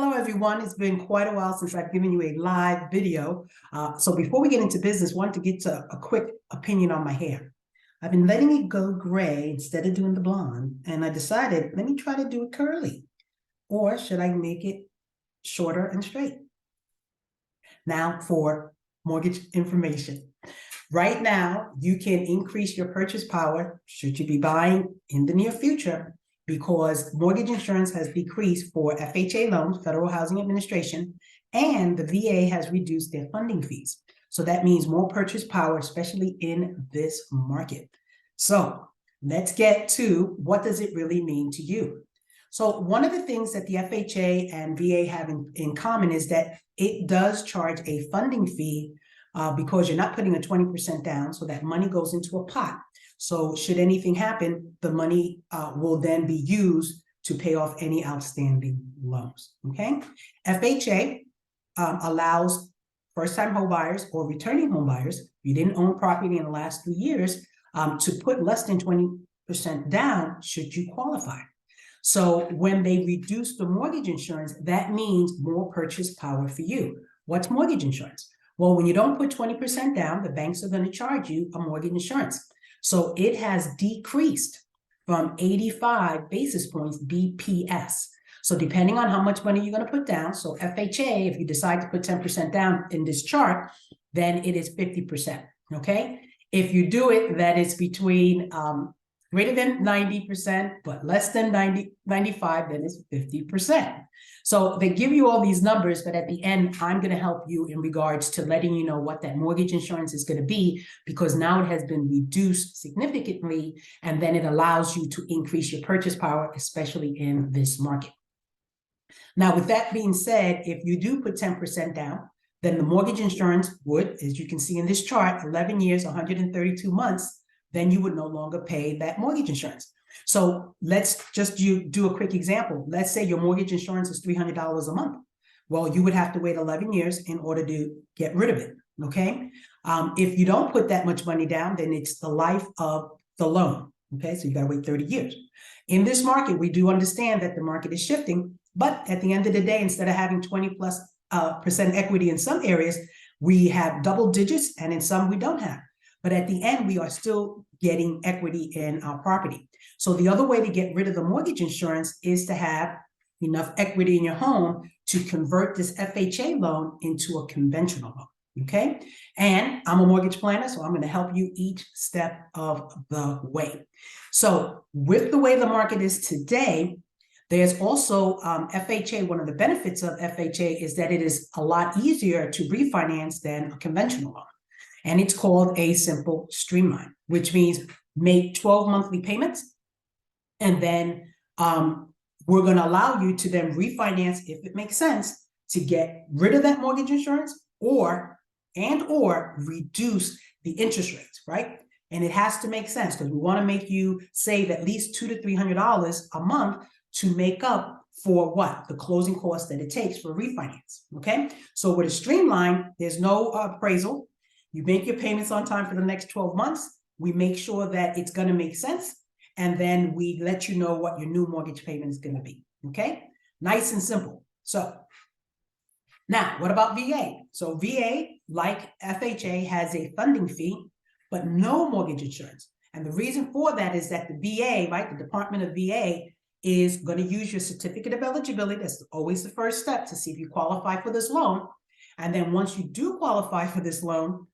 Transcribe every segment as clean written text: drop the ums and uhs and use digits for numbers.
Hello, everyone. It's been quite a while since I've given you a live video. So before we get into business, I wanted to get to a quick opinion on my hair. I've been letting it go gray instead of doing the blonde, and I decided, let me try to do it curly. Or should I make it shorter and straight? Now for mortgage information. Right now, you can increase your purchase power should you be buying in the near future, because mortgage insurance has decreased for FHA loans, Federal Housing Administration, and the VA has reduced their funding fees. So that means more purchase power, especially in this market. So let's get to what does it really mean to you? So one of the things that the FHA and VA have in common is that it does charge a funding fee because you're not putting a 20% down, so that money goes into a pot. So should anything happen, the money will then be used to pay off any outstanding loans, okay? FHA allows first-time home buyers or returning home buyers, if you didn't own property in the last 3 years, to put less than 20% down should you qualify. So when they reduce the mortgage insurance, that means more purchase power for you. What's mortgage insurance? Well, when you don't put 20% down, the banks are going to charge you a mortgage insurance. So it has decreased from 85 basis points BPS. So depending on how much money you're going to put down, so FHA, if you decide to put 10% down in this chart, then it is 50%, okay? If you do it, that is between greater than 90%, but less than 95, then it's 50%. So they give you all these numbers, but at the end, I'm going to help you in regards to letting you know what that mortgage insurance is going to be, because now it has been reduced significantly, and then it allows you to increase your purchase power, especially in this market. Now, with that being said, if you do put 10% down, then the mortgage insurance would, as you can see in this chart, 11 years, 132 months, then you would no longer pay that mortgage insurance. So let's just do a quick example. Let's say your mortgage insurance is $300 a month. Well, you would have to wait 11 years in order to get rid of it, okay? If you don't put that much money down, then it's the life of the loan, okay? So you gotta wait 30 years. In this market, we do understand that the market is shifting, but at the end of the day, instead of having 20+% equity in some areas, we have double digits, and in some we don't have. But at the end, we are still getting equity in our property. So the other way to get rid of the mortgage insurance is to have enough equity in your home to convert this FHA loan into a conventional loan, okay? And I'm a mortgage planner, so I'm going to help you each step of the way. So with the way the market is today, there's also FHA. One of the benefits of FHA is that it is a lot easier to refinance than a conventional loan. And it's called a simple streamline, which means make 12 monthly payments. And then we're going to allow you to then refinance, if it makes sense, to get rid of that mortgage insurance or reduce the interest rates, right? And it has to make sense, because we want to make you save at least $200 to $300 a month to make up for what? The closing costs that it takes for refinance, okay? So with a streamline, there's no appraisal. You make your payments on time for the next 12 months. We make sure that it's going to make sense. And then we let you know what your new mortgage payment is going to be. Okay? Nice and simple. So now, what about VA? So VA, like FHA, has a funding fee, but no mortgage insurance. And the reason for that is that the VA, right, the Department of VA, is going to use your certificate of eligibility. That's always the first step to see if you qualify for this loan. And then once you do qualify for this loan,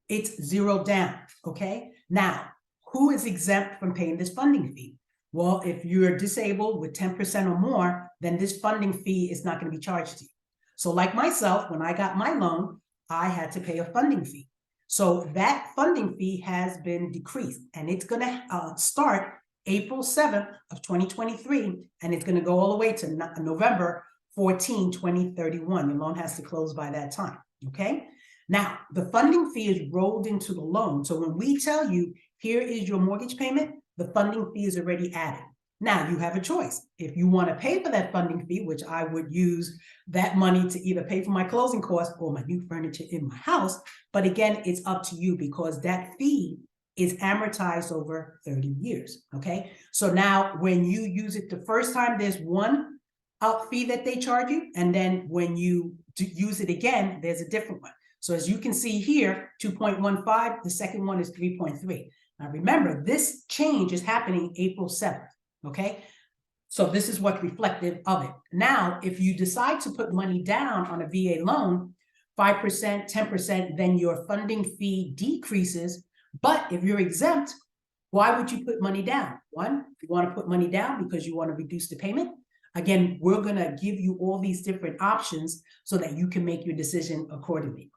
it's zero down, okay? Now, who is exempt from paying this funding fee? Well, if you're disabled with 10% or more, then this funding fee is not going to be charged to you. So like myself, when I got my loan, I had to pay a funding fee. So that funding fee has been decreased, and it's going to start April 7th of 2023, and it's going to go all the way to November 14, 2031. Your loan has to close by that time, okay? Now, the funding fee is rolled into the loan. So when we tell you, here is your mortgage payment, the funding fee is already added. Now, you have a choice. If you want to pay for that funding fee, which I would use that money to either pay for my closing costs or my new furniture in my house. But again, it's up to you, because that fee is amortized over 30 years, okay? So now when you use it the first time, there's one fee that they charge you. And then when you use it again, there's a different one. So as you can see here, 2.15, the second one is 3.3. Now remember, this change is happening April 7th, okay? So this is what's reflective of it. Now, if you decide to put money down on a VA loan, 5%, 10%, then your funding fee decreases. But if you're exempt, why would you put money down? One, you want to put money down because you want to reduce the payment. Again, we're going to give you all these different options so that you can make your decision accordingly.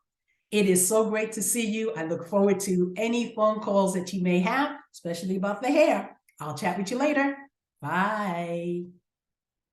It is so great to see you. I look forward to any phone calls that you may have, especially about the hair. I'll chat with you later. Bye.